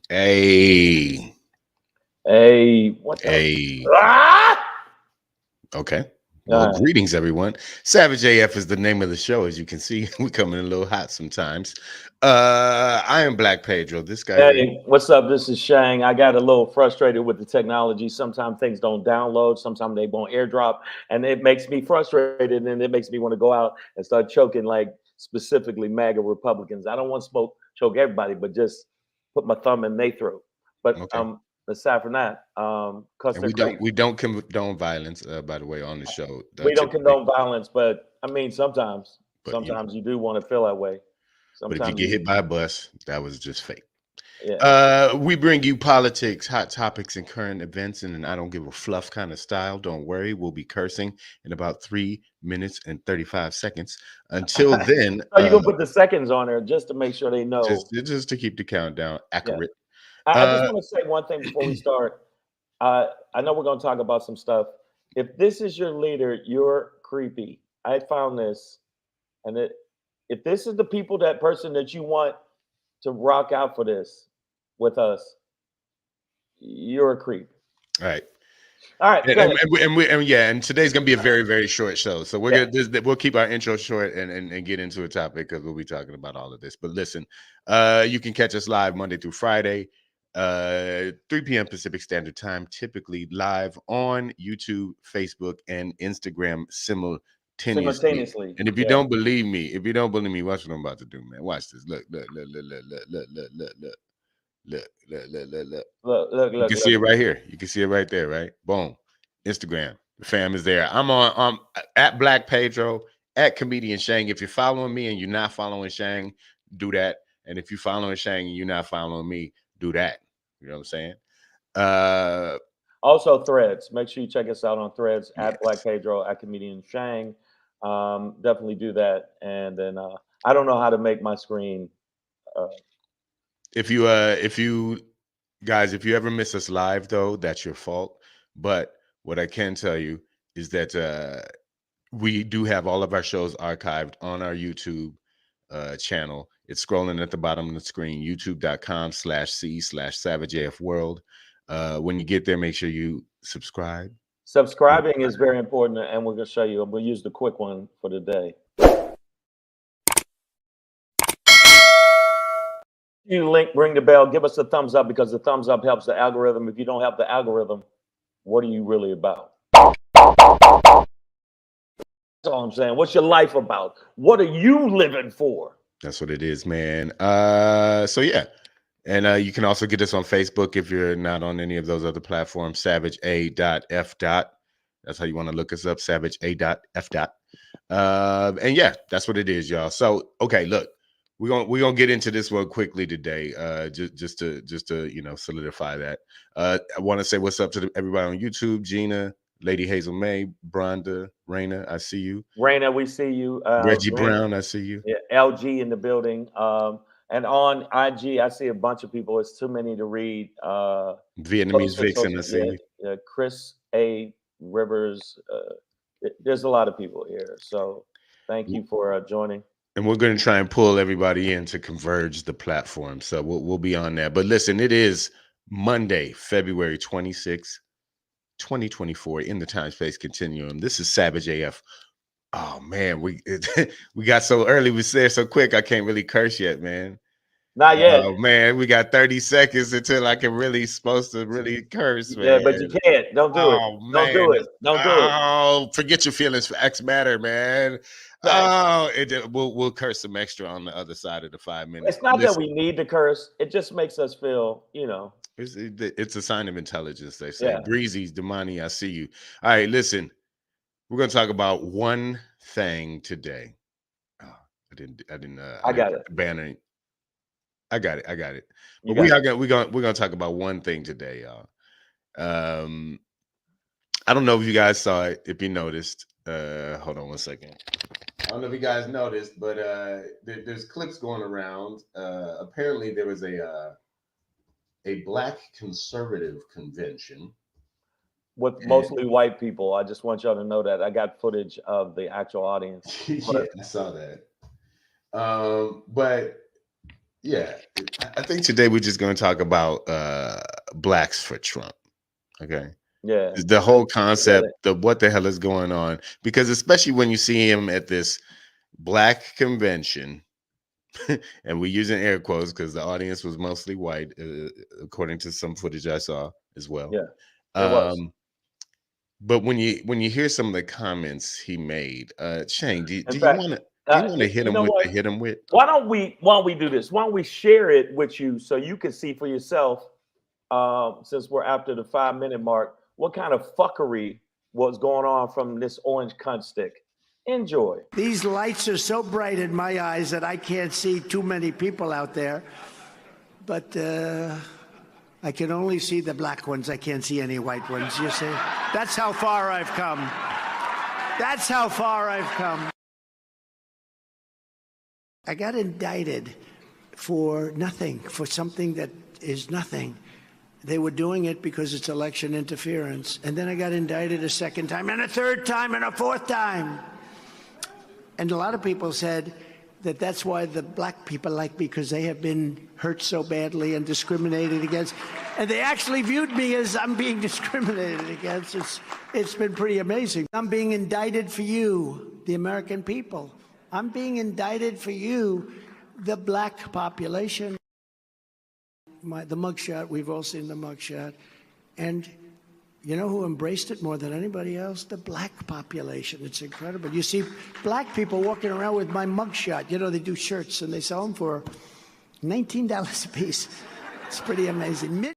Hey. Hey, what the? Hey. Ah! Okay. Well, All right. greetings, everyone. Savage AF is the name of the show. As you can see, we come in a little hot sometimes. I am Black Pedro. This guy here. Hey, what's up? This is Shang. I got a little frustrated with the technology. Sometimes things don't download, sometimes they won't airdrop, and it makes me frustrated, and it makes me want to go out and start choking like specifically MAGA Republicans. I don't want to choke everybody, but just put my thumb in their throat. But Okay. aside from that, cause And they're creep. we don't condone violence, by the way, on the show. We don't Typically, condone violence, but I mean sometimes, but you know, sometimes you do want to feel that way. but if you Sometimes get you, hit by a bus, that was just fake. yeah. We bring you politics, hot topics, and current events in an I don't give a fluff kind of style. Don't worry, we'll be cursing in about 3 minutes and 35 seconds. Until then, So you're gonna put the seconds on there just to make sure they know. just to keep the countdown Yeah. accurate. I just Uh, want to say one thing before we start. I know we're gonna talk about some stuff. If this is your leader, you're creepy. I found this, and if this is the people, that person that you want to rock out for this with us, you're a creep. all right. All right, go ahead. And today's gonna be a very, very short show. So Yeah. we'll keep our intro short and get into a topic because we'll be talking about all of this. But listen, you can catch us live Monday through Friday, 3 p.m. Pacific Standard Time, typically live on YouTube, Facebook, and Instagram simultaneously. Simultaneously. And if you Yeah. don't believe me, watch what I'm about to do, man. Watch this. Look, look, look, look, look, look, look, look, look, look. Look, look, look, look, look. Look, You look, can see look. it right here. You can see it right there, right? Boom. Instagram. The fam is there. I'm on at Black Pedro, at Comedian Shang. If you're following me and you're not following Shang, do that. And if you're following Shang and you're not following me, do that. You know what I'm saying? Also, Threads. Make sure you check us out on Threads Yes. at Black Pedro, at Comedian Shang. Definitely do that. And then I don't know how to make my screen. If you guys, if you ever miss us live though, that's your fault. But what I can tell you is that we do have all of our shows archived on our YouTube channel. It's scrolling at the bottom of the screen, youtube.com/c/SavageAFWorld. When you get there, make sure you subscribe. Subscribing is very important, and we're going to show you. We'll use the quick one for the day. You link, ring the bell, give us a thumbs up, because the thumbs up helps the algorithm. If you don't have the algorithm, what are you really about? That's all I'm saying. What's your life about? What are you living for? That's what it is, man. So yeah. And you can also get us on Facebook if you're not on any of those other platforms, savage.a.f. That's how you want to look us up, savage.a.f. And yeah, that's what it is, y'all. So okay, look, we're gonna get into this one quickly today. Just to solidify that. I want to say what's up to everybody on YouTube, Gina, Lady Hazel May, Bronda, Raina, I see you. Raina, we see you. Reggie Brown, I see you. Yeah, LG in the building. And on IG, I see a bunch of people. It's too many to read. Vietnamese Vixen, I see you. Yeah, Chris A. Rivers. There's a lot of people here. So thank you for joining. And we're going to try and pull everybody in to converge the platform. So we'll be on there. But listen, it is Monday, February 26th, 2024 in the time space continuum. This is Savage AF. Oh man, we got so early. We said so quick. I can't really curse yet, man. Not yet. Oh man, we got 30 seconds until I can supposed to really curse, man. Yeah, but you can't. Don't do it. Don't do it. Don't do it. Oh, forget your feelings for X Matter, man. Oh, we'll curse some extra on the other side of the 5 minutes. It's not that we need to curse. It just makes us feel, It's a sign of intelligence, they say. Yeah. Breezy's Damani, I see you. All right, listen. We're gonna talk about one thing today. Oh, I didn't got it. Banner. I got it. I got it. You But got it. we're gonna talk about one thing today, y'all. I don't know if you guys saw it, if you noticed. Hold on one second. I don't know if you guys noticed, but there's clips going around. Apparently, there was a black conservative convention With and mostly white people. I just want y'all to know that I got footage of the actual audience. yeah, I saw that. But yeah, I think today we're just going to talk about blacks for Trump. Okay, Yeah, the whole I get concept it. of what the hell is going on, because especially when you see him at this black convention, and we're using air quotes because the audience was mostly white, according to some footage I saw as well. Yeah, it was. Um, but when you hear some of the comments he made, Shane, In do you fact, want to hit you him know with the what? hit him with? Why don't we do this? Why don't we share it with you so you can see for yourself? Since we're after the 5 minute mark, what kind of fuckery was going on from this orange cunt stick? Enjoy. These lights are so bright in my eyes that I can't see too many people out there. But I can only see the black ones. I can't see any white ones, you see? That's how far I've come. That's how far I've come. I got indicted for nothing, for something that is nothing. They were doing it because it's election interference. And then I got indicted a second time, and a third time, and a fourth time. And a lot of people said that that's why the black people like me, because they have been hurt so badly and discriminated against. And they actually viewed me as I'm being discriminated against. It's been pretty amazing. I'm being indicted for you, the American people. I'm being indicted for you, the black population. The mugshot, we've all seen the mugshot. And you know who embraced it more than anybody else? The black population. It's incredible. You see black people walking around with my mugshot. You know, they do shirts and they sell them for $19 a piece. It's pretty amazing.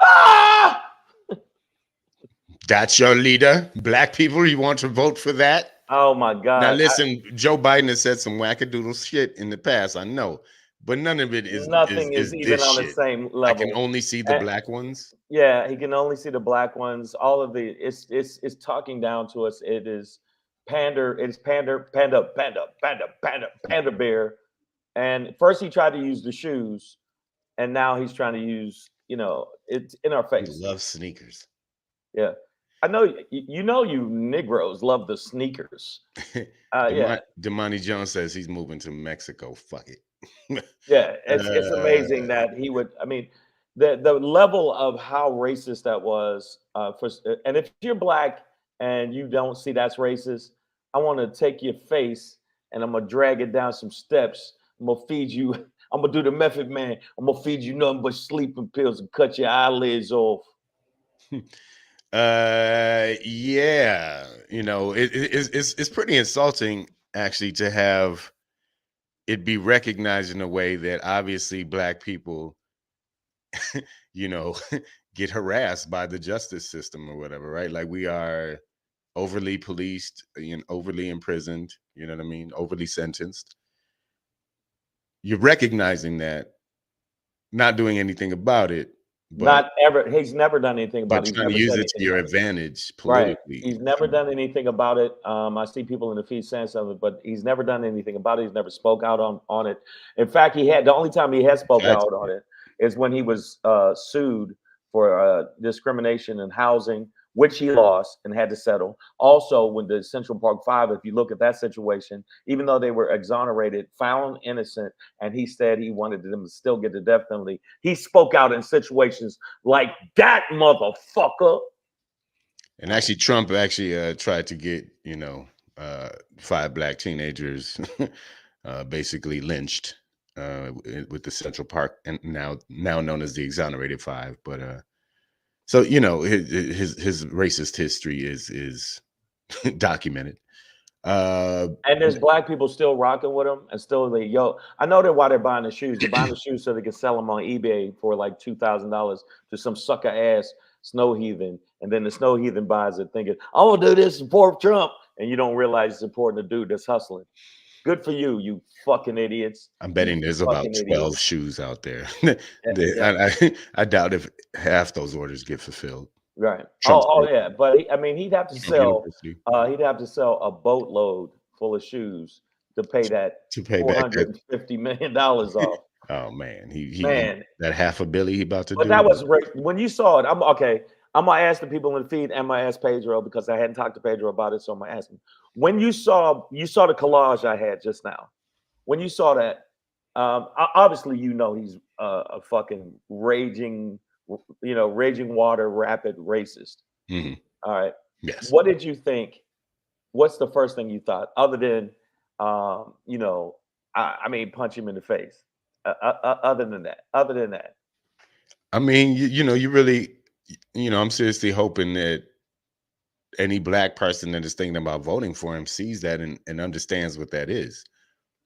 Ah! That's your leader. Black people, you want to vote for that? Oh my God. Now listen, Joe Biden has said some wackadoodle shit in the past, I know, but none of it Nothing is even this on the shit. same I can level. only see the black ones. Yeah, he can only see the black ones. All of the it's talking down to us. It is pander. It's panda bear. And first he tried to use the shoes, and now he's trying to use, it's in our He face. loves sneakers. Yeah, I know. You Negroes love the sneakers. Yeah, Damani Jones says he's moving to Mexico. Fuck it. yeah. It's amazing that he would. I mean, the level of how racist that was. And if you're black and you don't see that's racist, I want to take your face and I'm gonna drag it down some steps. I'm gonna feed you. I'm gonna do the Method Man. I'm gonna feed you nothing but sleeping pills and cut your eyelids off. Yeah, it's pretty insulting actually to have it be recognized in a way that obviously black people you know get harassed by the justice system or whatever, right? Like we are overly policed, overly imprisoned, you know what I mean, overly sentenced. You're recognizing that, not doing anything about it, but Not ever. He's never done anything about it. He's trying to never use said it to anything your about it. advantage Right. politically. He's never done anything about it. I see people in the feed saying something, but he's never done anything about it. He's never spoke out on it. In fact, the only time he has spoke out on it is when he was sued for discrimination in housing, which he lost and had to settle. Also, when the Central Park Five, if you look at that situation, even though they were exonerated, found innocent, and he said he wanted them to still get the death penalty, he spoke out in situations like that, motherfucker. And actually, Trump actually tried to get 5 black teenagers basically lynched with the Central Park, and now known as the Exonerated Five. But so his racist history is documented. And there's black people still rocking with them, and still I know why they're buying the shoes. They're buying the shoes so they can sell them on eBay for like $2,000 to some sucker ass snow heathen, and then the snow heathen buys it thinking, "I'm gonna do this to support Trump," and you don't realize it's supporting the dude that's hustling. Good for you, you fucking idiots. I'm You betting there's about fucking 12 idiots. shoes out there. Yeah. I doubt if half those orders get fulfilled. Right. Trump's Yeah. But I mean, Trump University he'd have to sell a boatload full of shoes to pay that to pay back that. $450 million off. Oh man, he Man, that half a billy he about to but do. that was when you saw it. I'm okay. I'm gonna ask the people in the feed, and I'm gonna ask Pedro because I hadn't talked to Pedro about it, so I'm gonna ask him. When you saw the collage I had just now, when you saw that, obviously you know he's a fucking raging, raging water, rapid racist. Mhm. All right. Yes. What did you think? What's the first thing you thought, other than, I mean, punch him in the face? Other than that, I mean, you really, I'm seriously hoping that any black person that is thinking about voting for him sees that and understands what that is,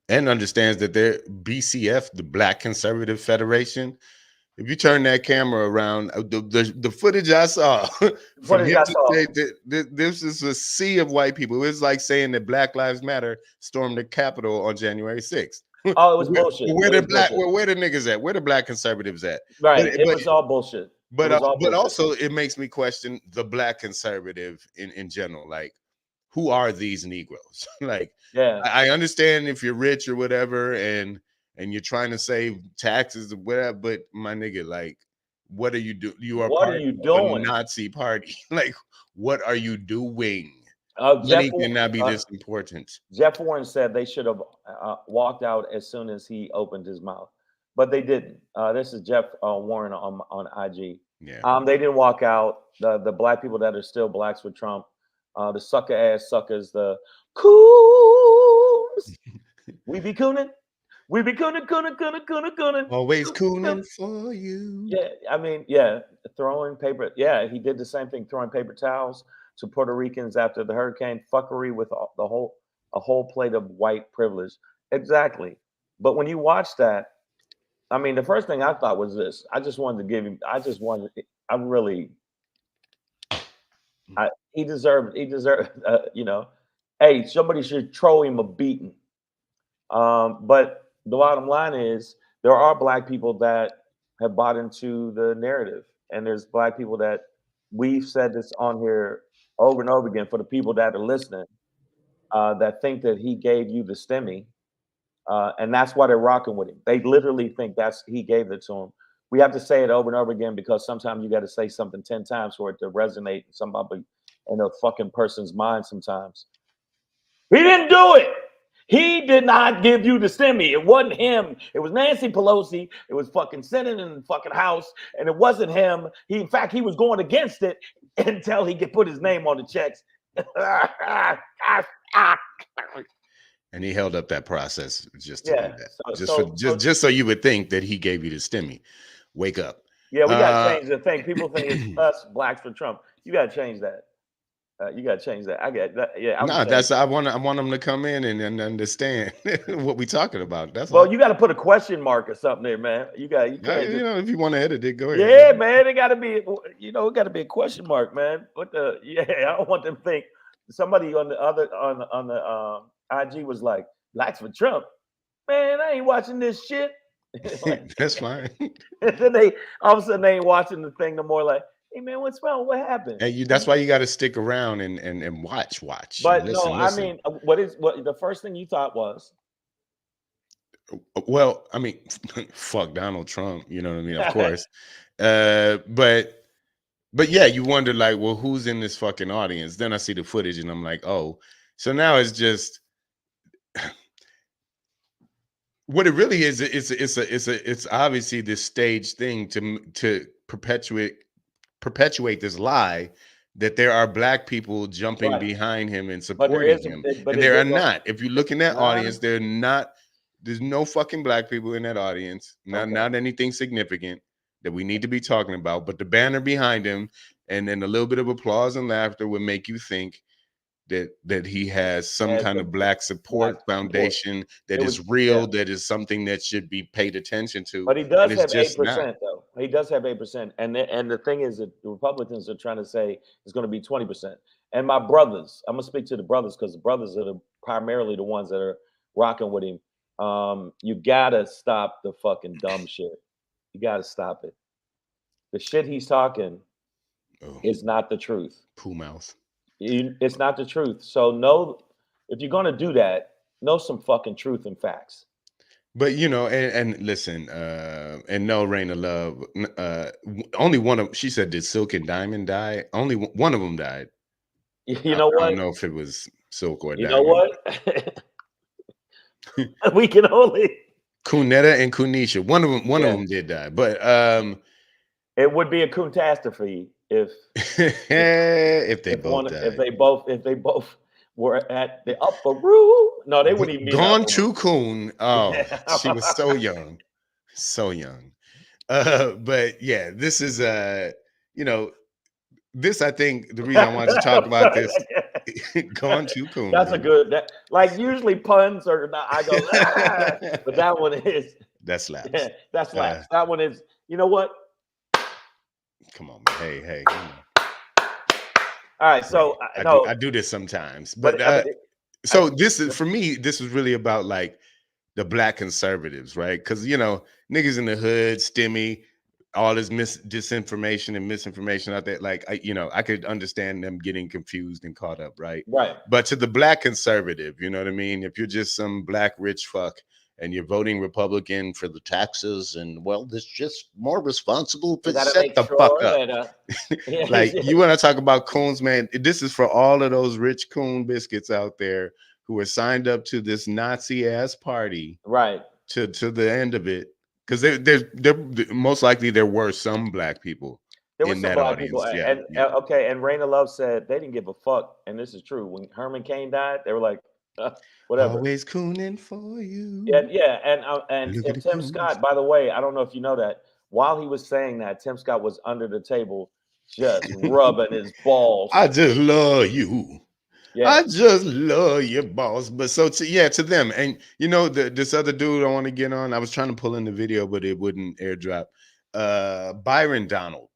and understands that they're BCF, the Black Conservative Federation. If you turn that camera around, the footage I saw from him to say that this is a sea of white people. It's like saying that Black Lives Matter stormed the Capitol on January 6th. Oh, it was bullshit. Where the niggas at? Where the black conservatives at? Right. It was all bullshit. But also it makes me question the black conservative in general. Like, who are these Negroes? Like, Yeah. I understand if you're rich or whatever, and you're trying to save taxes or whatever, but my nigga, like, what are you do? You are What part are you of doing? a Nazi party. Like, what are you doing? Jeff Money cannot be this important. Jeff Warren said they should have walked out as soon as he opened his mouth, but they didn't. This is Jeff Warren on IG. Yeah. They didn't walk out. The black people that are still blacks with Trump, the sucker ass suckers, the coons. We be cooning. We be cooning. Always cooning for you. Yeah, I mean, yeah, throwing paper. Yeah, he did the same thing, throwing paper towels to Puerto Ricans after the hurricane. Fuckery with a whole plate of white privilege. Exactly. But when you watch that, I mean, the first thing I thought was this. I just wanted to give him. I really. He deserved. Hey, somebody should throw him a beating. But the bottom line is there are black people that have bought into the narrative, and there's black people that we've said this on here over and over again for the people that are listening, that think that he gave you the STEMI, and that's why they're rocking with him. They literally think he gave it to him. We have to say it over and over again because sometimes you got to say something 10 times for it to resonate in a fucking person's mind sometimes. He didn't do it. He did not give you the STEMI. It wasn't him. It was Nancy Pelosi. It was fucking Senate in the fucking House, and it wasn't him. In fact, he was going against it until he could put his name on the checks. And he held up that process just to do that. Just so you would think that he gave you the STEMI. Wake up. Yeah, we got to change the thing. People think it's us blacks for Trump. You got to change that. You got to change that. I get that. Yeah. I want them to come in and understand what we talking about. That's you got to put a question mark or something there, man. You if you want to edit it, go ahead. Yeah, man. It got to be, it got to be a question mark, man. I don't want them to think somebody on the IG was like, blacks for Trump. Man, I ain't watching this shit. Like, that's fine. And then they all of a sudden they ain't watching the thing no more. Like, hey man, what's wrong? What happened? And that's why you got to stick around and watch. But listen. I mean, what the first thing you thought was? Well, I mean, fuck Donald Trump. You know what I mean? Of course. But yeah, you wonder like, well, who's in this fucking audience? Then I see the footage and I'm like, oh, so now it's just. What it really is, it's obviously this stage thing to perpetuate this lie that there are black people jumping behind him and supporting him, and there are not. If you look in that audience, there's no fucking black people in that audience, not anything significant that we need to be talking about. But the banner behind him and then a little bit of applause and laughter would make you think that he has some kind of black support foundation that is real, that is something that should be paid attention to. But he does have 8%, though. He does have 8%. And the thing is that the Republicans are trying to say it's going to be 20%. And my brothers, I'm going to speak to the brothers because the brothers are primarily the ones that are rocking with him. You gotta stop the fucking dumb shit. You gotta stop it. The shit he's talking Oh, is not the truth. poo mouth. It's not the truth. So know if you're gonna do that, know some fucking truth and facts. But and listen, and no Rain of Love. Only one of she said, did Silk and Diamond die? Only one of them died. You know I don't what? know if it was Silk or You know Diamond. what? We can only. Kunetta and Kunisha. One of Yeah. them did die. But It would be a catastrophe if if they both if died. they both were at the upper room. No, they wouldn't even be in the Gone upper to room. Coon. Oh, she was so young. So young. But yeah, this is this, I think, the reason I wanted to talk about this. Gone too Coon. That's a good like usually puns are not I go "Ah," but that one is that slaps. yeah, that slaps. That one is, you know what? Come on, man. Hey, come on. All right, so I do this sometimes. But so this is for me, this is really about like the black conservatives, right? Because niggas in the hood, stimmy, all this disinformation and misinformation out there. Like I could understand them getting confused and caught up, right? Right. But to the black conservative, you know what I mean? If you're just some black rich fuck and you're voting Republican for the taxes, and well, this just more responsible. But shut the fuck up. Like you want to talk about coons, man? This is for all of those rich coon biscuits out there who are signed up to this Nazi ass party, right? To the end of it. Because they're most likely there were some black people in that audience. Yeah, okay. And Rain of Love said they didn't give a fuck, and this is true. When Herman Cain died, they were like, whatever. Always cooning for you. Yeah. And Tim Scott, by the way, I don't know if you know that. While he was saying that, Tim Scott was under the table, just rubbing his balls. I just love you. Yeah. I just love your boss. But so to them. And this other dude I want to get on, I was trying to pull in the video, but it wouldn't airdrop. Byron Donald.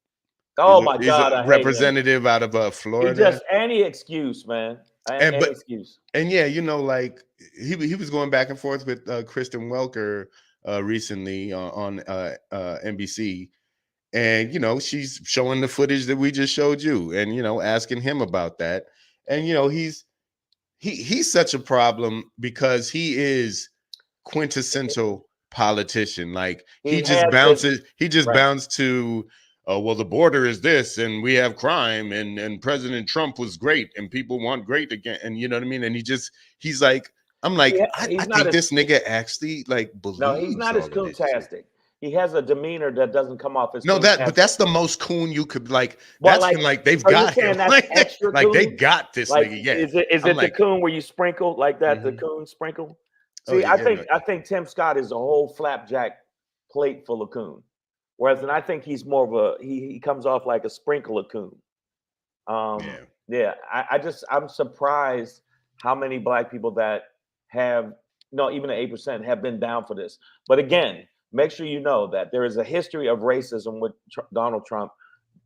Oh my God. He's a representative out of Florida. He just any excuse, man. Any excuse. And yeah, like he was going back and forth with Kristen Welker recently on NBC. And she's showing the footage that we just showed you, and asking him about that. And he's such a problem because he is quintessential politician. Like he just bounced to well, the border is this, and we have crime, and President Trump was great, and people want great again, and you know what I mean. And he's like, I'm like, I think this nigga actually like believes. No, he's not as coontastic. He has a demeanor that doesn't come off as but that's the most coon you could like. That's like they've got him. Like they got this nigga. Yeah. Is it the coon where you sprinkle like that? The coon sprinkle. See, I think Tim Scott is a whole flapjack plate full of coon, whereas I think he's more of he comes off like a sprinkle of coon. Yeah. I'm surprised how many black people that have even 8% have been down for this. But again, make sure you know that there is a history of racism with Donald Trump,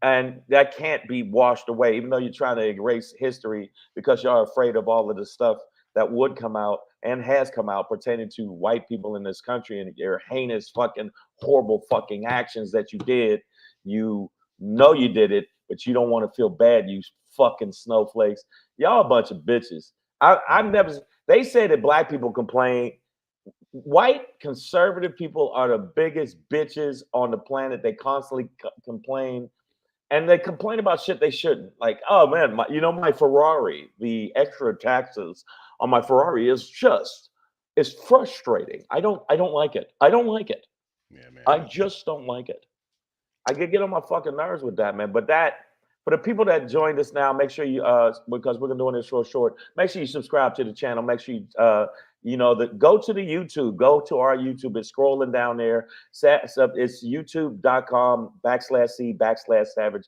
and that can't be washed away, even though you're trying to erase history because you're afraid of all of the stuff that would come out and has come out pertaining to white people in this country and your heinous fucking horrible fucking actions that you did. You know you did it, but you don't want to feel bad, you fucking snowflakes. Y'all a bunch of bitches. They say that black people complain. White conservative people are the biggest bitches on the planet. They constantly complain, and they complain about shit they shouldn't. Like, oh man, my Ferrari, the extra taxes on my Ferrari is frustrating. I don't like it. I don't like it. Yeah, man. I just don't like it. I could get on my fucking nerves with that, man. But for the people that joined us now, make sure you because we're doing this real short. Make sure you subscribe to the channel. Make sure you go to the YouTube. Go to our YouTube. It's scrolling down there. It's youtube.com/C/Savage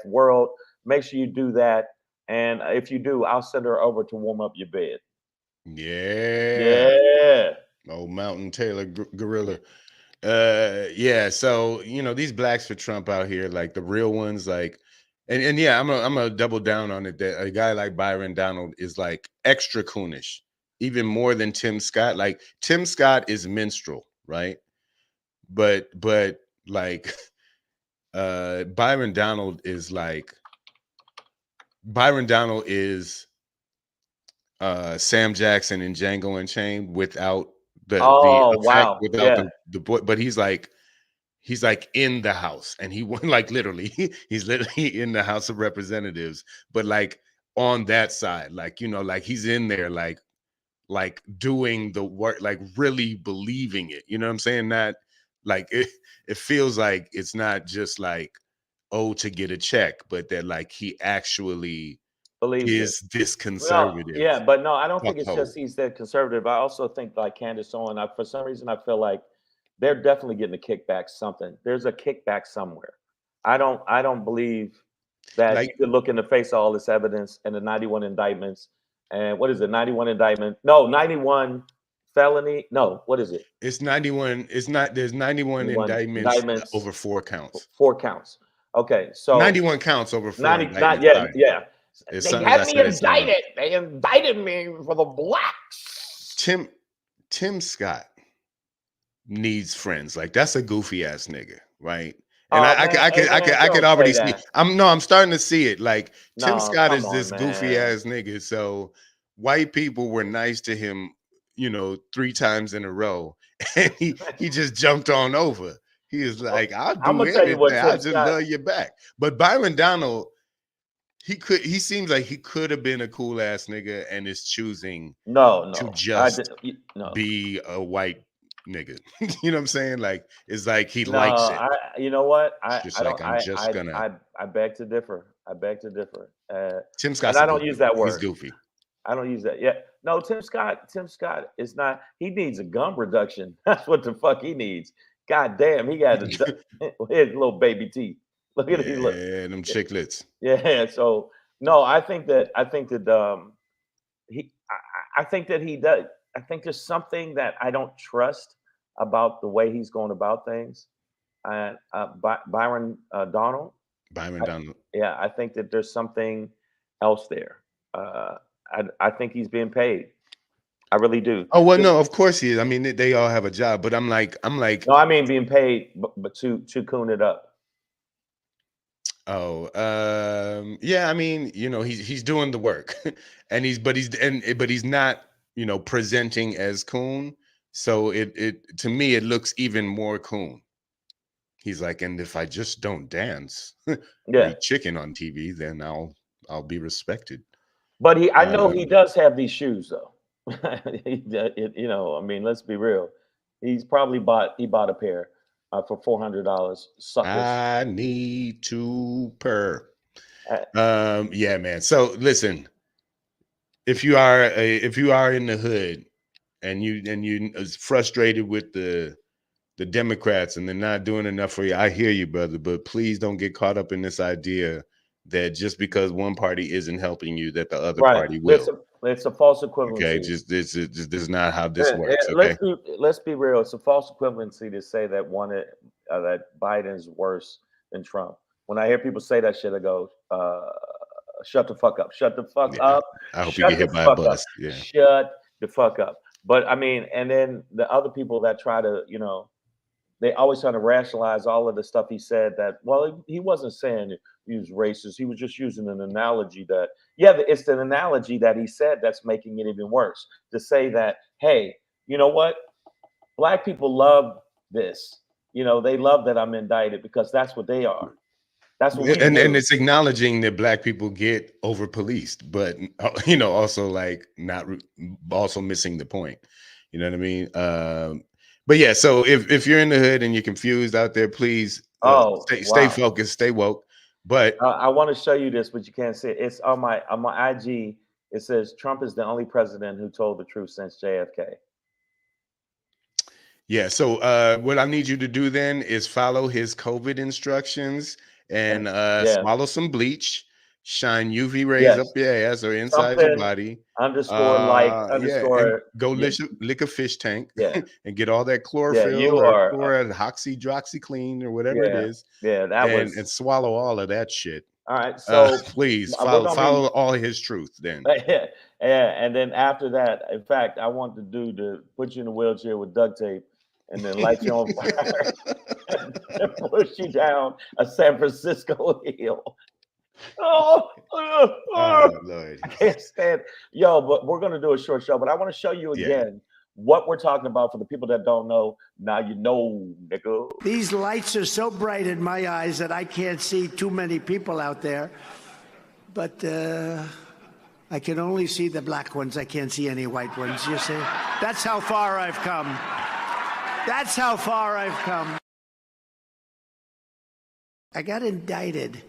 World. Make sure you do that. And if you do, I'll send her over to warm up your bed. Yeah. Old Mountain Taylor Gorilla. Yeah. So these blacks for Trump out here, like the real ones, like. And yeah, I'm gonna double down on it. That a guy like Byron Donald is like extra coonish. even more than Tim Scott. Like Tim Scott is minstrel, right? But like Byron Donald is Sam Jackson in Django Unchained without the Oh effect, wow, without yeah, the boy, but he's like in the house, and he won like literally he's literally in the House of Representatives, but like on that side, like, you know, like he's in there like doing the work, like really believing it. You know what I'm saying? That like it feels like it's not just like, oh, to get a check, but that like he actually believes it. is this Well, conservative yeah, but no, I don't think it's fuckhole. just he's that conservative. I also think like Candace Owen, for some reason, I feel like they're definitely getting a kickback. Something there's a kickback somewhere. I don't believe that Like you could look in the face of all this evidence and the 91 indictments. And what is it? 91 indictment? No, 91 felony. No, what is it? it's 91, it's not, there's 91 91 indictments indictments, over 4 counts. 4 counts. Okay, so 91 counts over 4 90, not indictments. yet. Sorry. Yeah, As they soon as I had me said it sounded indicted. They indicted me for the blacks. Tim Scott needs friends. Like that's a goofy ass nigga, right? And Oh man, hey man, I could don't say already see. that. I'm starting to see it. Like Tim No, Scott come is on, this goofy man. ass nigga. So white people were nice to him, you know, 3 times in a row, and he just jumped on over. He is Well, like, I'll I'm do gonna tell you anything. what I Tim just Scott. love you back. But Byron Donald, he seems like he could have been a cool ass nigga and is choosing No, to no, just no, be a white nigga. You know what I'm saying? Like it's like he no. likes it. You know what? It's I, just I like don't. I'm just gonna. I beg to differ. I beg to differ. Tim And Scott's I a don't use goofy. that He's word. goofy. I don't use that. Yeah. No, Tim Scott. Tim Scott is not. He needs a gum reduction. That's what the fuck he needs. God damn, he got his little baby teeth. Look at it. He look. Yeah, them chiclets. Yeah. So no, I think that I think that he does. I think there's something that I don't trust about the way he's going about things. And Byron Donald, Byron Donald. yeah, I think that there's something else there. Uh, I think he's being paid. I really do. Oh well, no, of course he is. I mean, they all have a job, but I'm like, No, I mean being paid, but to coon it up. oh, yeah. I mean, you know, he's doing the work, and he's not, you know, presenting as coon. So it to me it looks even more coon. He's like, and if I just don't dance or Yeah, eat chicken on TV, then I'll be respected. but I know he Um, does have these shoes though. You know, I mean, let's be real. He bought a pair for $400. Suckers. I need to purr. Uh, Yeah, man. So listen, if you are in the hood and you is frustrated with the Democrats and they're not doing enough for you, I hear you, brother. But please don't get caught up in this idea that just because one party isn't helping you, that the other right. party will. It's a false Okay, equivalency. just this is not how this works. Okay, Let's be real. It's a false equivalency to say that that Biden's worse than Trump. When I hear people say that shit, I go, "Shut the fuck up! Shut the fuck yeah. up! I hope you Shut get the hit by a fuck up! bus. Yeah, Shut the fuck up!" But I mean, and then the other people that try to, they always trying to rationalize all of the stuff he said. That well, he wasn't saying he was racist. He was just using an analogy that it's an analogy that he said that's making it even worse. To say that, hey, you know what? Black people love this. They love that I'm indicted because that's what they are. That's what we and do. it's acknowledging that black people get over policed, but you know, also like not also missing the point. You know what I mean? But yeah, so if you're in the hood and you're confused out there, please Oh stay wow! focused, stay woke. But I want to show you this, but you can't see it. It's on my IG. It says Trump is the only president who told the truth since JFK. yeah, so what I need you to do then is follow his COVID instructions and Yeah. swallow some bleach, shine UV rays Yes. up your ass or inside your Something body. underscore like Yeah, and underscore. go Yeah. lick a fish tank Yeah. and get all that Yeah. You chlorophyll or are. chlorhydroxyclean or whatever it Yeah. is, Yeah. That and was. swallow all of that shit. All right. So Please we're follow gonna be all his truth. Then yeah, and then after that, in fact, I want the dude to put you in a wheelchair with duct tape and then light you on fire and push you down a San Francisco hill. Oh, oh Lord, I can't stand. Yo, but we're gonna do a short show. But I want to show you yeah. again what we're talking about for the people that don't know. Now you know, nigga. These lights are so bright in my eyes that I can't see too many people out there. But I can only see the black ones. I can't see any white ones, you see? That's how far I've come. That's how far I've come. I got indicted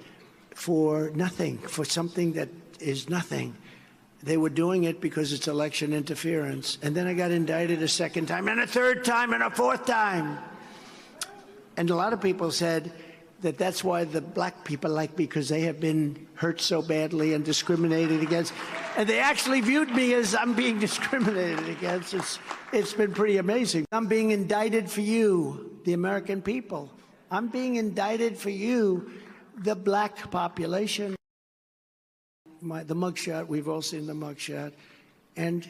for nothing, for something that is nothing. They were doing it because it's election interference. And then I got indicted a second time, and a third time, and a fourth time. And a lot of people said that that's why the black people like me, because they have been hurt so badly and discriminated against. And they actually viewed me as I'm being discriminated against. It's been pretty amazing. I'm being indicted for you, the American people. I'm being indicted for you, the black population. The mugshot, we've all seen the mugshot. And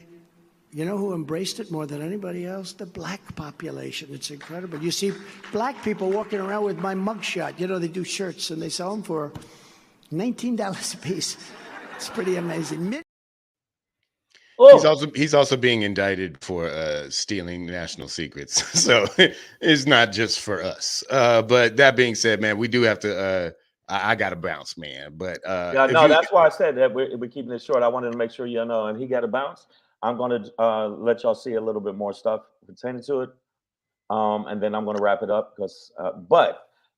you know who embraced it more than anybody else? The black population. It's incredible. You see black people walking around with my mugshot. You know, they do shirts and they sell them for $19 a piece. It's pretty amazing. He's also being indicted for stealing national secrets. So it's not just for us. But that being said, man, we do have to I gotta bounce, man. But Yeah, no, that's why I said that we're keeping it short. I wanted to make sure you know, and he got to bounce. I'm going to let y'all see a little bit more stuff pertaining to it, and then I'm going to wrap it up because.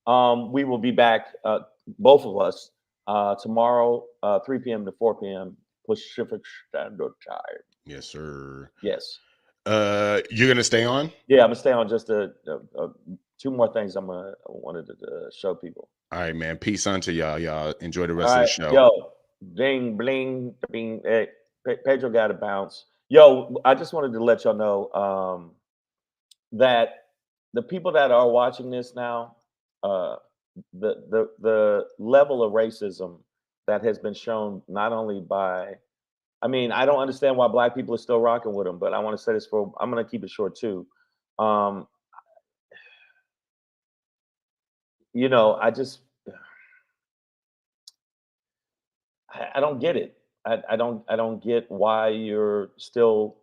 We will be back, both of us, tomorrow, 3 p.m. to 4 p.m. Pacific Standard Time. Yes, sir. Yes. You're gonna stay on? Yeah, I'm gonna stay on just two more things. I wanted to show people. All right, man. Peace unto y'all. Y'all enjoy the All rest of the right, show. yo, bling, bling, bling. Hey, Pedro got to bounce. Yo, I just wanted to let y'all know that the people that are watching this now, the level of racism that has been shown not only by, I mean, I don't understand why black people are still rocking with them, but I want to say this for, I'm going to keep it short too. You know, I don't get it. I don't get why you're still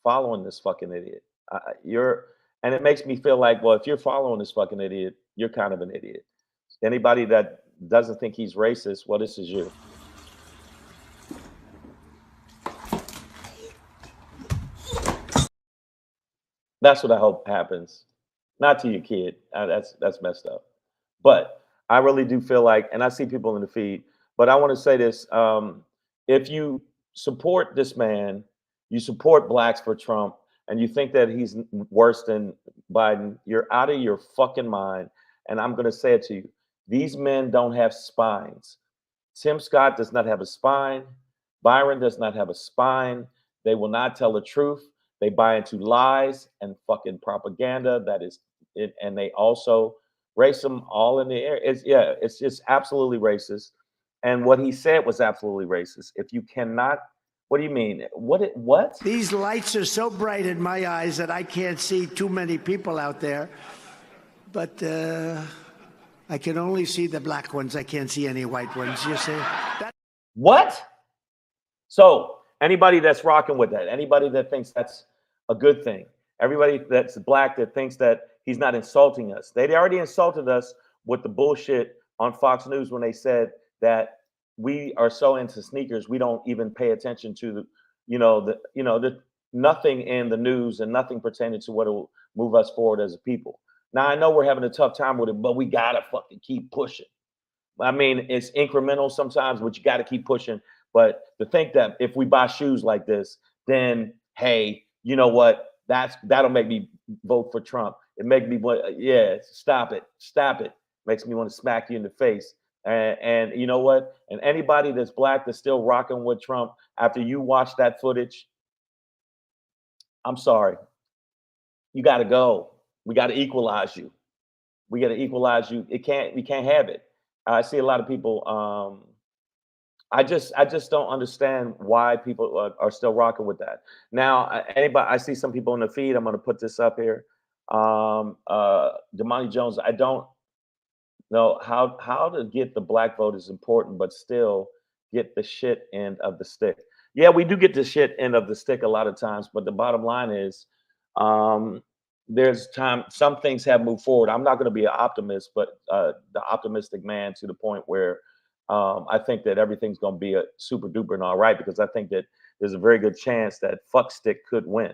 following this fucking idiot. And it makes me feel like, well, if you're following this fucking idiot, you're kind of an idiot. Anybody that doesn't think he's racist, well, this is you. That's what I hope happens. Not to your kid. That's messed up. But I really do feel like, and I see people in the feed, but I want to say this. If you support this man, you support blacks for Trump, and you think that he's worse than Biden, you're out of your fucking mind. And I'm going to say it to you. These men don't have spines. Tim Scott does not have a spine. Byron does not have a spine. They will not tell the truth. They buy into lies and fucking propaganda. That is it. And they also race them all in the air. It's just absolutely racist. And what he said was absolutely racist. If you cannot, what do you mean? What? These lights are so bright in my eyes that I can't see too many people out there. But I can only see the black ones. I can't see any white ones, you see? What? So anybody that's rocking with that, anybody that thinks that's a good thing, everybody that's black that thinks that he's not insulting us. They already insulted us with the bullshit on Fox News when they said that we are so into sneakers we don't even pay attention to the nothing in the news and nothing pertaining to what will move us forward as a people. Now I know we're having a tough time with it, but we gotta fucking keep pushing. I mean, it's incremental sometimes, but you got to keep pushing. But to think that if we buy shoes like this, then hey, you know what? That'll make me vote for Trump. It make me want, yeah, stop it. Makes me want to smack you in the face. And you know what? And anybody that's black that's still rocking with Trump after you watch that footage, I'm sorry. You got to go. We got to equalize you. We can't have it. I see a lot of people I just don't understand why people are still rocking with that. Now, anybody, I see some people in the feed. I'm going to put this up here. Damani Jones. I don't know how to get the black vote is important, but still get the shit end of the stick. Yeah, we do get the shit end of the stick a lot of times, but the bottom line is, um, there's time. Some things have moved forward. I'm not going to be an optimist, but the optimistic man to the point where I think that everything's going to be a super duper and all right, because I think that there's a very good chance that fuck stick could win.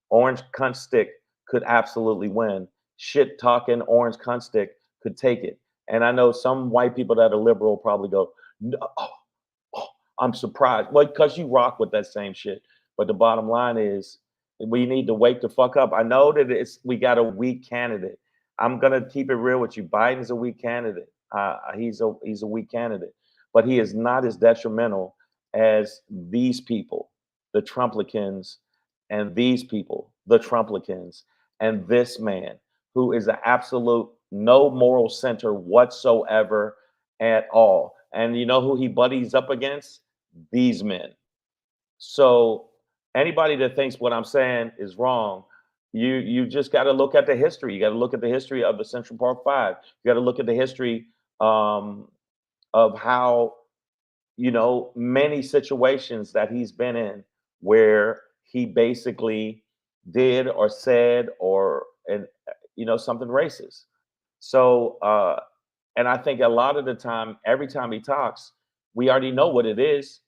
Orange cunt stick could absolutely win. Shit talking orange cunt stick could take it. And I know some white people that are liberal probably go, no, oh, I'm surprised. Well, because you rock with that same shit. But the bottom line is, we need to wake the fuck up. I know that we got a weak candidate. I'm gonna keep it real with you. Biden's a weak candidate. He's a weak candidate, but he is not as detrimental as these people, the Trumplicans, and these people, the Trumplicans, and this man who is an absolute no moral center whatsoever at all. And you know who he buddies up against? These men. So anybody that thinks what I'm saying is wrong, you just got to look at the history. You got to look at the history of the Central Park Five. You got to look at the history um, of how, many situations that he's been in where he basically did or said or something racist. So and I think a lot of the time, every time he talks, we already know what it is.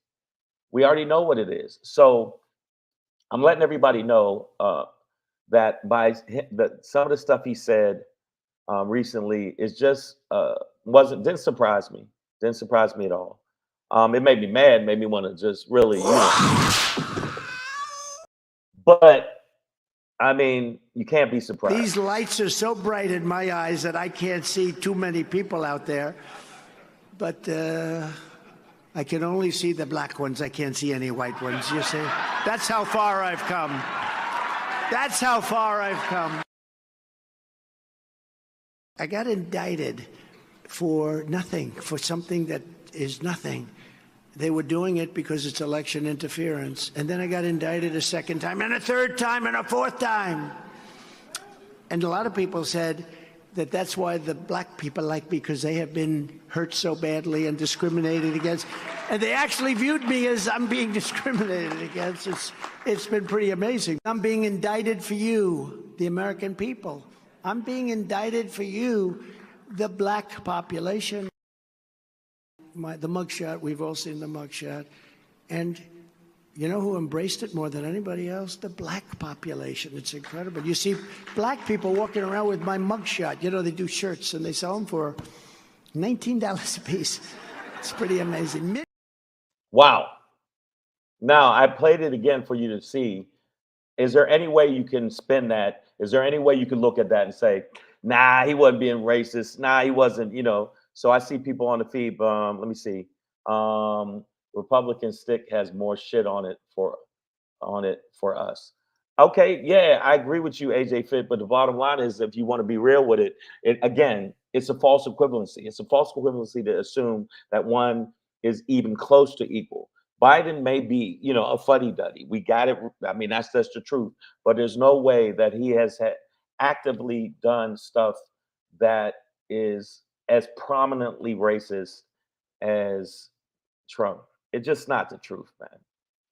We already know what it is. So I'm letting everybody know that that some of the stuff he said recently is just didn't surprise me. Didn't surprise me at all. It made me mad. Made me want to just really, But I mean, you can't be surprised. These lights are so bright in my eyes that I can't see too many people out there. But I can only see the black ones. I can't see any white ones, you see? That's how far I've come. That's how far I've come. I got indicted for nothing, for something that is nothing. They were doing it because it's election interference. And then I got indicted a second time, and a third time, and a fourth time. And a lot of people said that that's why the black people like me, because they have been hurt so badly and discriminated against. And they actually viewed me as I'm being discriminated against. It's been pretty amazing. I'm being indicted for you, the American people. I'm being indicted for you, the black population. The mugshot, we've all seen the mugshot. And you know who embraced it more than anybody else? The black population. It's incredible. You see black people walking around with my mugshot. They do shirts and they sell them for $19 a piece. It's pretty amazing. Wow. Now, I played it again for you to see. Is there any way you can spin that? Is there any way you can look at that and say, nah, he wasn't being racist. Nah, he wasn't, So I see people on the feed. Let me see. Republican stick has more shit on it for us. Okay, yeah, I agree with you, AJ Fit. But the bottom line is, if you want to be real with it, again, it's a false equivalency. It's a false equivalency to assume that one is even close to equal. Biden may be, a fuddy-duddy. We got it. I mean, that's the truth. But there's no way that he has actively done stuff that is as prominently racist as Trump. It's just not the truth, man.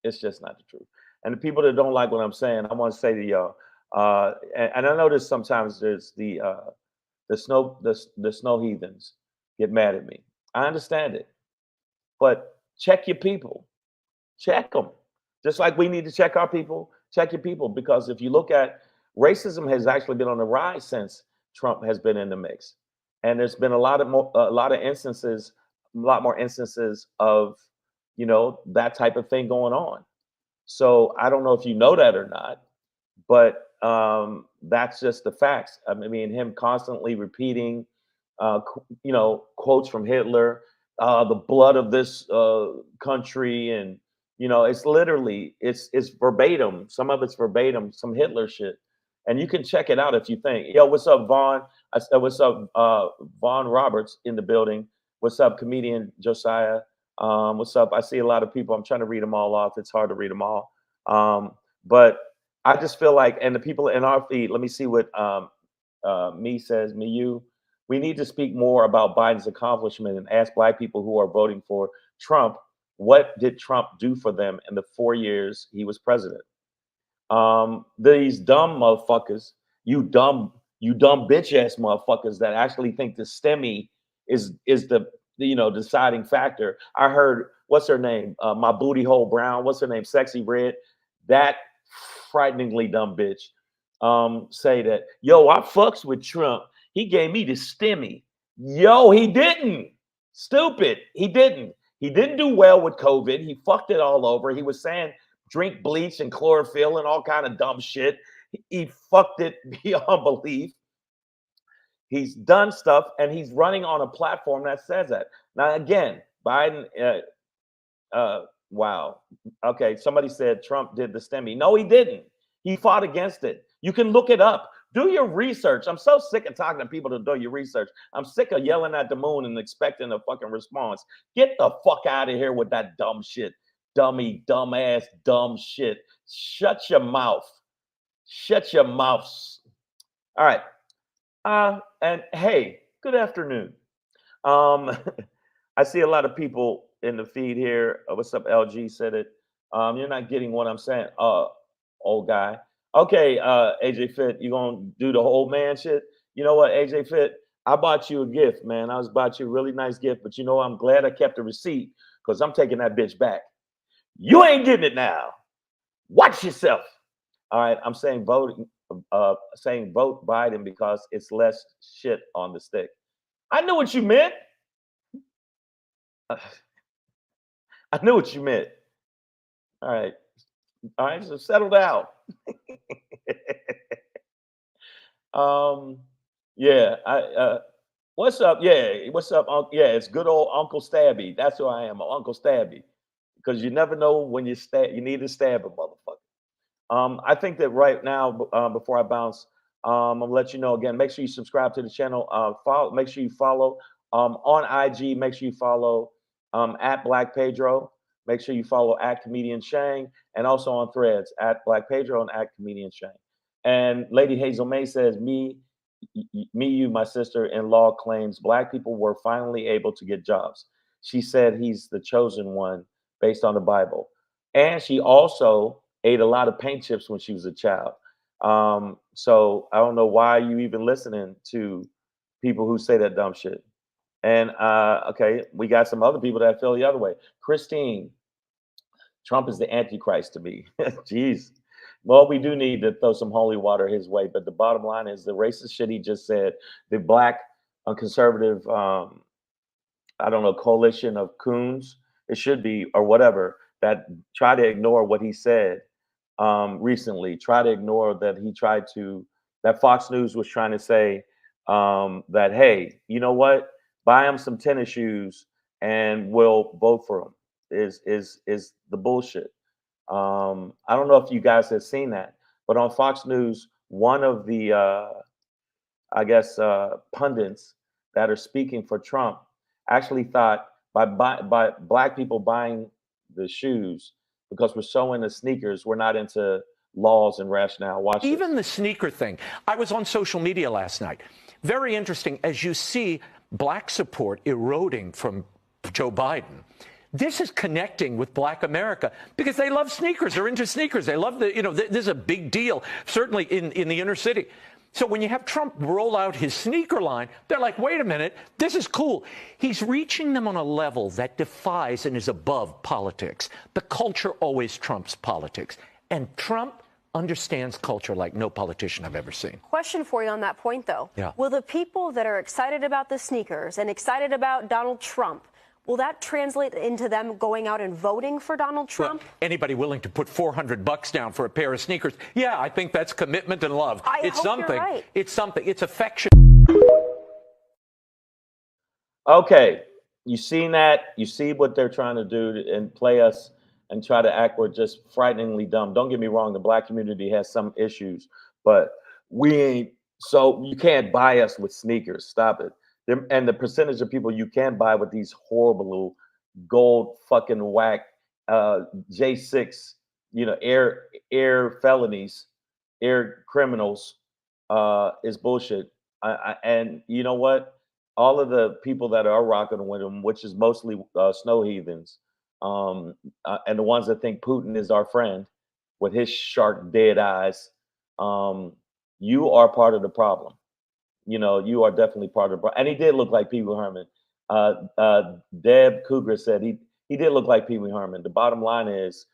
It's just not the truth. And the people that don't like what I'm saying, I want to say to y'all, and I know sometimes there's the snow heathens get mad at me. I understand it, but check your people. Check them. Just like we need to check our people, check your people. Because if you look at racism has actually been on the rise since Trump has been in the mix. And there's been a lot more instances of, that type of thing going on. So I don't know if you know that or not, but that's just the facts. I mean, him constantly repeating, quotes from Hitler, the blood of this country, and it's literally it's verbatim. Some of it's verbatim, some Hitler shit, and you can check it out if you think. Yo, what's up, Vaughn? I said, what's up, Vaughn Roberts in the building? What's up, comedian Josiah? What's up? I see a lot of people. I'm trying to read them all off. It's hard to read them all. But I just feel like, and the people in our feed, let me see what me says, me, you. We need to speak more about Biden's accomplishment and ask Black people who are voting for Trump, what did Trump do for them in the 4 years he was president? These dumb motherfuckers, you dumb bitch ass motherfuckers that actually think the STEMI is the deciding factor. I heard what's her name, my booty hole Brown, what's her name, Sexy Red, that frighteningly dumb bitch, say that, yo, I fucks with Trump. He gave me the STEMI. Yo, he didn't. Stupid. He didn't. He didn't do well with COVID. He fucked it all over. He was saying drink bleach and chlorophyll and all kind of dumb shit. He fucked it beyond belief. He's done stuff, and he's running on a platform that says that. Now, again, Biden, wow. Okay, somebody said Trump did the STEMI. No, he didn't. He fought against it. You can look it up. Do your research. I'm so sick of talking to people to do your research. I'm sick of yelling at the moon and expecting a fucking response. Get the fuck out of here with that dumb shit. Dummy, dumbass, dumb shit. Shut your mouth. Shut your mouth. All right. And hey, good afternoon. I see a lot of people in the feed here. What's up, LG said it. You're not getting what I'm saying. Old guy. Okay, AJ Fit, you gonna do the old man shit? You know what, AJ Fit? I bought you a gift, man. I bought you a really nice gift, but you know, I'm glad I kept the receipt because I'm taking that bitch back. You ain't getting it now. Watch yourself. All right, I'm saying vote Biden because it's less shit on the stick. I knew what you meant. I knew what you meant. All right, so settle down. Yeah, what's up? Yeah, what's up? Yeah, it's good old Uncle Stabby. That's who I am, Uncle Stabby. Because you never know when you need to stab a motherfucker. I think that right now, before I bounce, I'm gonna let you know again. Make sure you subscribe to the channel. Follow. Make sure you follow on IG. Make sure you follow at Black Pedro. Make sure you follow at Comedian Shang, and also on Threads at Black Pedro and at Comedian Shang. And Lady Hazel May says, you, my sister-in-law claims Black people were finally able to get jobs. She said he's the chosen one based on the Bible. And she also ate a lot of paint chips when she was a child. So I don't know why you even listening to people who say that dumb shit. And okay, we got some other people that feel the other way. Christine, Trump is the Antichrist to me. Jeez. Well, we do need to throw some holy water his way, but the bottom line is the racist shit he just said, the Black conservative, I don't know, coalition of coons, it should be, or whatever, that try to ignore what he said recently, try to ignore that Fox News was trying to say that, hey, you know what, buy him some tennis shoes and we'll vote for him, is the bullshit. I don't know if you guys have seen that, but on Fox News, one of the, I guess, pundits that are speaking for Trump actually thought by Black people buying the shoes because we're so into sneakers, we're not into laws and rationale. Watch Even this. the sneaker thing. I was on social media last night. Very interesting as you see Black support eroding from Joe Biden. This is connecting with Black America because they love sneakers. They're into sneakers. They love this is a big deal, certainly in the inner city. So when you have Trump roll out his sneaker line, they're like, wait a minute, this is cool. He's reaching them on a level that defies and is above politics. The culture always trumps politics. And Trump understands culture like no politician I've ever seen. Question for you on that point, though. Yeah. Will the people that are excited about the sneakers and excited about Donald Trump, will that translate into them going out and voting for Donald Trump? Well, anybody willing to put $400 down for a pair of sneakers? Yeah, I think that's commitment and love. I hope you're right. It's something. It's affection. Okay, you seen that? You see what they're trying to do and play us and try to act we're just frighteningly dumb. Don't get me wrong, the Black community has some issues, but we ain't. So you can't buy us with sneakers. Stop it. And the percentage of people you can buy with these horrible little gold fucking whack J6, air felonies, air criminals is bullshit. And you know what? All of the people that are rocking with him, which is mostly snow heathens, and the ones that think Putin is our friend with his shark dead eyes, you are part of the problem. You are definitely part of the problem. And he did look like Pee Wee Herman. Deb Cougar said he did look like Pee Wee Herman. The bottom line is,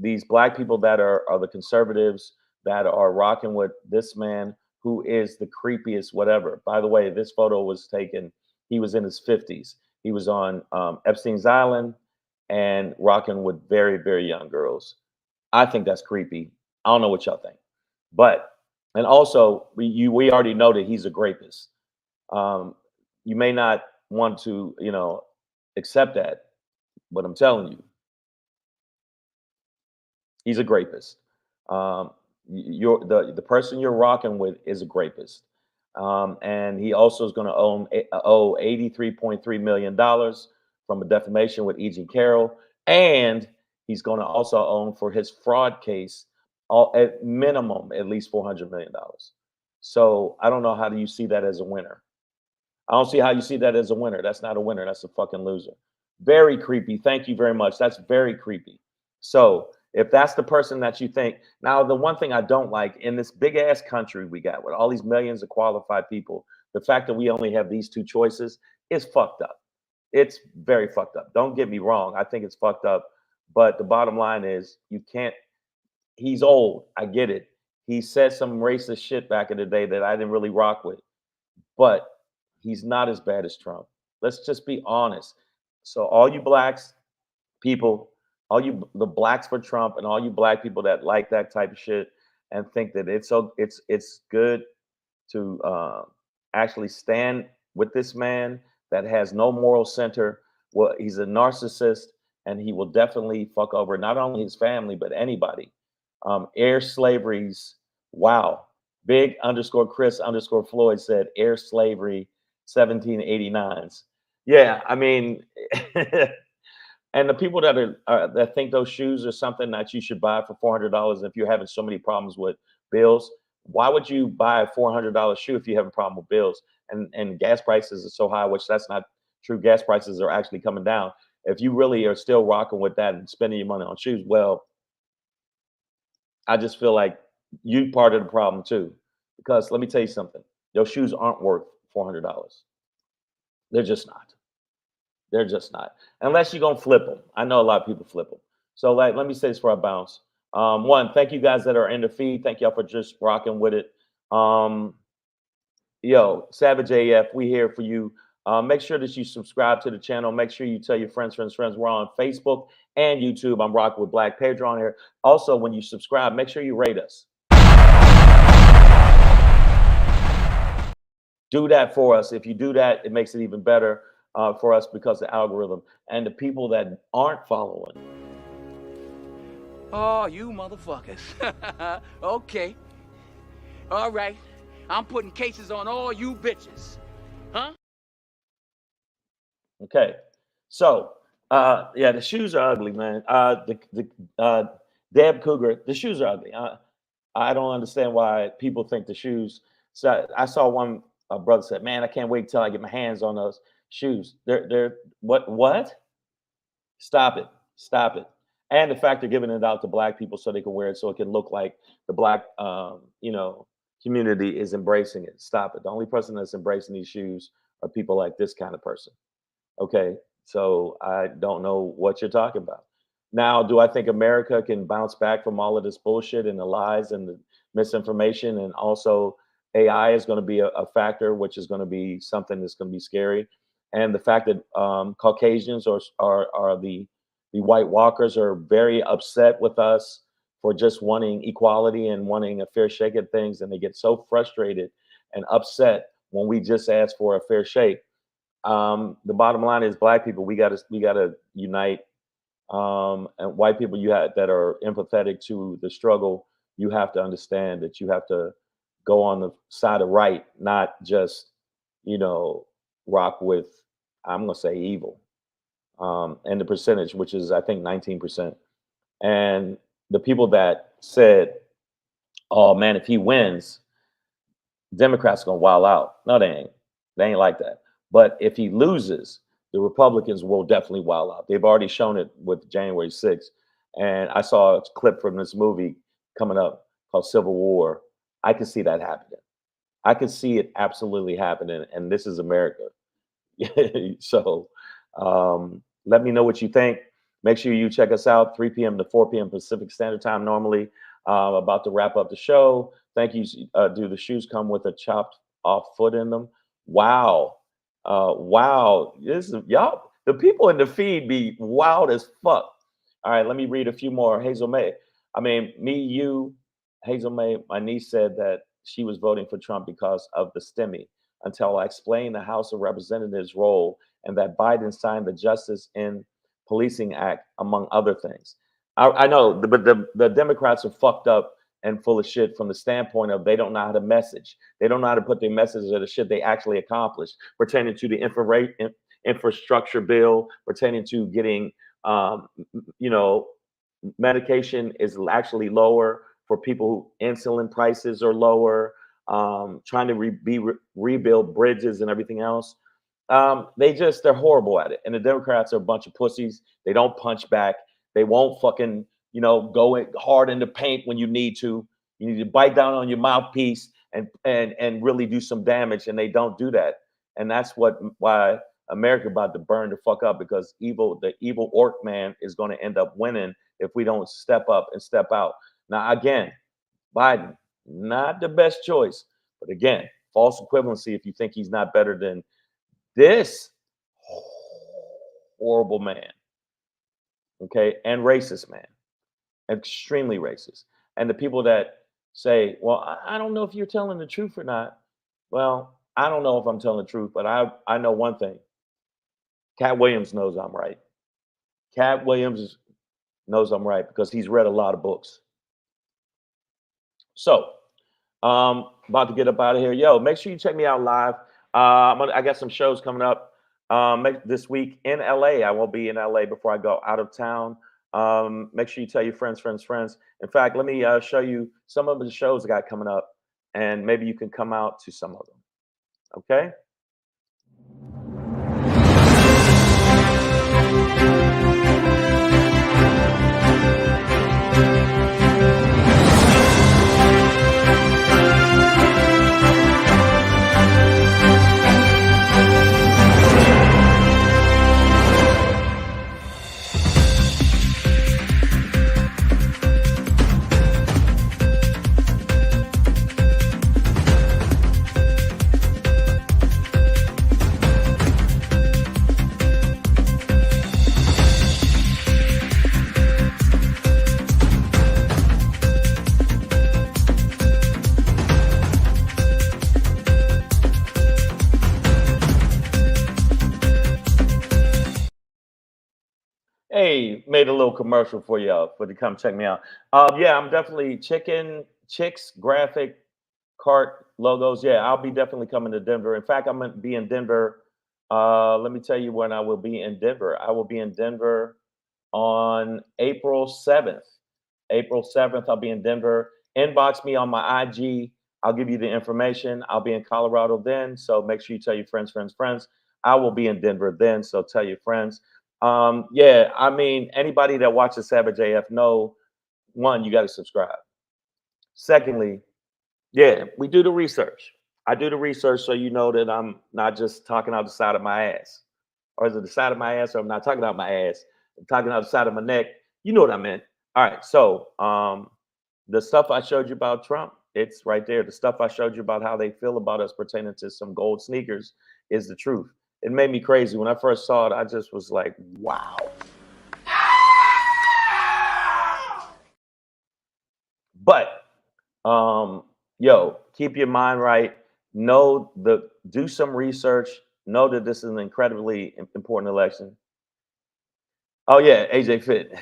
these black people that are the conservatives that are rocking with this man who is the creepiest whatever. By the way, this photo was taken, he was in his 50s. He was on Epstein's Island and rocking with very, very young girls. I think that's creepy. I don't know what y'all think. But, and also, we already know that he's a rapist. You may not want to, accept that, but I'm telling you, he's a rapist. The person you're rocking with is a rapist, and he also is going to owe $83.3 million from a defamation with E.G. Carroll, and he's going to also own for his fraud case, at minimum at least $400 million. So I don't know, how do you see that as a winner? I don't see how you see that as a winner. That's not a winner. That's a fucking loser. Very creepy. Thank you very much. That's very creepy. So if that's the person that you think, now the one thing I don't like in this big ass country we got with all these millions of qualified people, the fact that we only have these two choices is fucked up. It's very fucked up. Don't get me wrong. I think it's fucked up. But the bottom line is, you can't, he's old. I get it. He said some racist shit back in the day that I didn't really rock with, but he's not as bad as Trump. Let's just be honest. So all you blacks people, the blacks for Trump, and all you black people that like that type of shit and think that it's good to actually stand with this man that has no moral center. Well, he's a narcissist, and he will definitely fuck over not only his family but anybody. Air slavery's wow. Big Chris Floyd said air slavery 1789s. Yeah, I mean, and the people that think those shoes are something that you should buy for $400, if you're having so many problems with bills, why would you buy a $400 shoe if you have a problem with bills? And gas prices are so high, which that's not true. Gas prices are actually coming down. If you really are still rocking with that and spending your money on shoes, well, I just feel like you part of the problem too. Because let me tell you something, your shoes aren't worth $400. They're just not. They're just not. Unless you're gonna flip them. I know a lot of people flip them. So let me say this for I bounce. One, thank you guys that are in the feed. Thank y'all for just rocking with it. Savage AF, we here for you. Make sure that you subscribe to the channel. Make sure you tell your friends. We're on Facebook and YouTube. I'm rocking with Black Pedro on here. Also, when you subscribe, make sure you rate us. Do that for us. If you do that, it makes it even better for us, because the algorithm and the people that aren't following. Oh, you motherfuckers. Okay. All right. I'm putting cases on all you bitches. Huh? Okay. So, the shoes are ugly, man. Deb Cougar, the shoes are ugly. I don't understand why people think the shoes. So I saw one brother said, "Man, I can't wait till I get my hands on those shoes." They're what? Stop it. And the fact they're giving it out to black people so they can wear it, so it can look like the black community is embracing it. Stop it. The only person that's embracing these shoes are people like this kind of person. Okay, so I don't know what you're talking about. Now, do I think America can bounce back from all of this bullshit and the lies and the misinformation? And also AI is going to be a factor, which is going to be something that's going to be scary. And the fact that Caucasians are the White Walkers are very upset with us for just wanting equality and wanting a fair shake at things. And they get so frustrated and upset when we just ask for a fair shake. The bottom line is, black people, we gotta unite. And white people that are empathetic to the struggle, you have to understand that you have to go on the side of right, not just rock with, I'm gonna say, evil. and the percentage, which is I think 19%. And the people that said, "Oh man, if he wins, Democrats gonna wild out." No, they ain't. They ain't like that. But if he loses, the Republicans will definitely wild out. They've already shown it with January 6th. And I saw a clip from this movie coming up called Civil War. I can see that happening. I can see it absolutely happening. And this is America. So let me know what you think. Make sure you check us out 3 p.m. to 4 p.m. Pacific Standard Time normally. About to wrap up the show. Thank you. Do the shoes come with a chopped off foot in them? Wow. Wow. This is y'all. The people in the feed be wild as fuck. All right, let me read a few more. Hazel May. I mean, Hazel May, my niece said that she was voting for Trump because of the STEMI until I explained the House of Representatives' role and that Biden signed the Justice in Policing Act, among other things. I know, but the Democrats are fucked up and full of shit from the standpoint of they don't know how to message. They don't know how to put their message of the shit they actually accomplished, pertaining to the infrastructure bill, pertaining to getting, medication is actually lower for people who insulin prices are lower, trying to rebuild bridges and everything else. They're horrible at it. And the Democrats are a bunch of pussies. They don't punch back. They won't fucking, go hard in the paint when you need to. You need to bite down on your mouthpiece and really do some damage. And they don't do that. And that's why America about to burn the fuck up, because the evil orc man is going to end up winning if we don't step up and step out. Now, again, Biden, not the best choice. But again, false equivalency if you think he's not better than this horrible man, okay, and racist man, extremely racist. And the people that say, well, I don't know if you're telling the truth or not. Well, I don't know if I'm telling the truth, but I know one thing. Cat Williams knows I'm right. Cat Williams knows I'm right because he's read a lot of books. So, about to get up out of here. Yo, make sure you check me out live. I got some shows coming up this week in LA. I won't be in LA before I go out of town. Make sure you tell your friends. In fact, let me show you some of the shows I got coming up, and maybe you can come out to some of them. Okay. Hey, made a little commercial for y'all for to come check me out. Yeah, I'm definitely chicks graphic cart logos. Yeah, I'll be definitely coming to Denver. In fact, I'm gonna be in Denver. Let me tell you when I will be in Denver. I will be in Denver on April 7th. April 7th, I'll be in Denver. Inbox me on my IG. I'll give you the information. I'll be in Colorado then. So make sure you tell your friends. I will be in Denver then. So tell your friends. Yeah, I mean, anybody that watches Savage AF know, one, you got to subscribe. Secondly, yeah, we do the research. I do the research so you know that I'm not just talking out the side of my ass. Or is it the side of my ass? Or I'm not talking out my ass. I'm talking out the side of my neck. You know what I meant. All right. So the stuff I showed you about Trump, it's right there. The stuff I showed you about how they feel about us pertaining to some gold sneakers is the truth. It made me crazy. When I first saw it, I just was like, wow. But keep your mind right. Do some research. Know that this is an incredibly important election. Oh yeah, AJ Fit.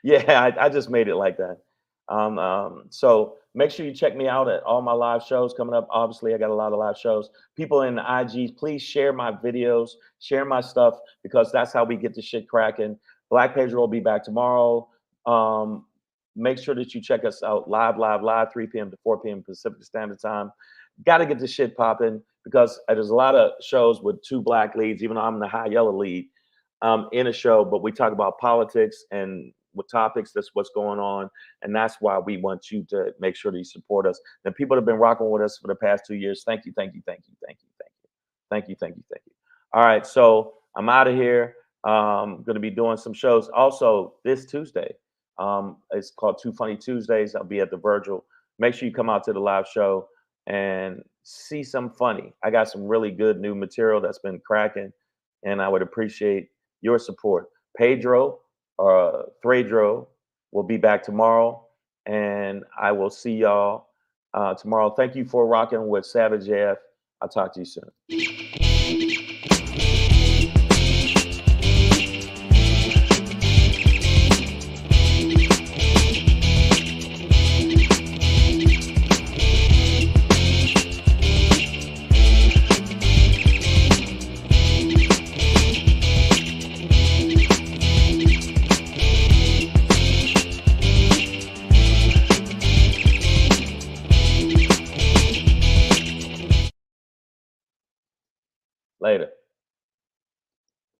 Yeah, I just made it like that. So make sure you check me out at all my live shows coming up. Obviously, I got a lot of live shows. People in the IGs, please share my videos, share my stuff, because that's how we get the shit cracking. Black Pedro will be back tomorrow. Make sure that you check us out live, 3 p.m. to 4 p.m. Pacific Standard Time. Got to get this shit popping, because there's a lot of shows with 2 black leads, even though I'm the high yellow lead in a show, but we talk about politics and with topics. That's what's going on. And that's why we want you to make sure that you support us. The people that have been rocking with us for the past 2 years, thank you, thank you, thank you, thank you, thank you, thank you, thank you, thank you. All right, so I'm out of here. Going to be doing some shows also this Tuesday. It's called Too Funny Tuesdays. I'll be at the Virgil. Make sure you come out to the live show and see some funny. I got some really good new material that's been cracking, and I would appreciate your support. Pedro Thredro will be back tomorrow, and I will see y'all tomorrow. Thank you for rocking with Savage AF. I'll talk to you soon. Later.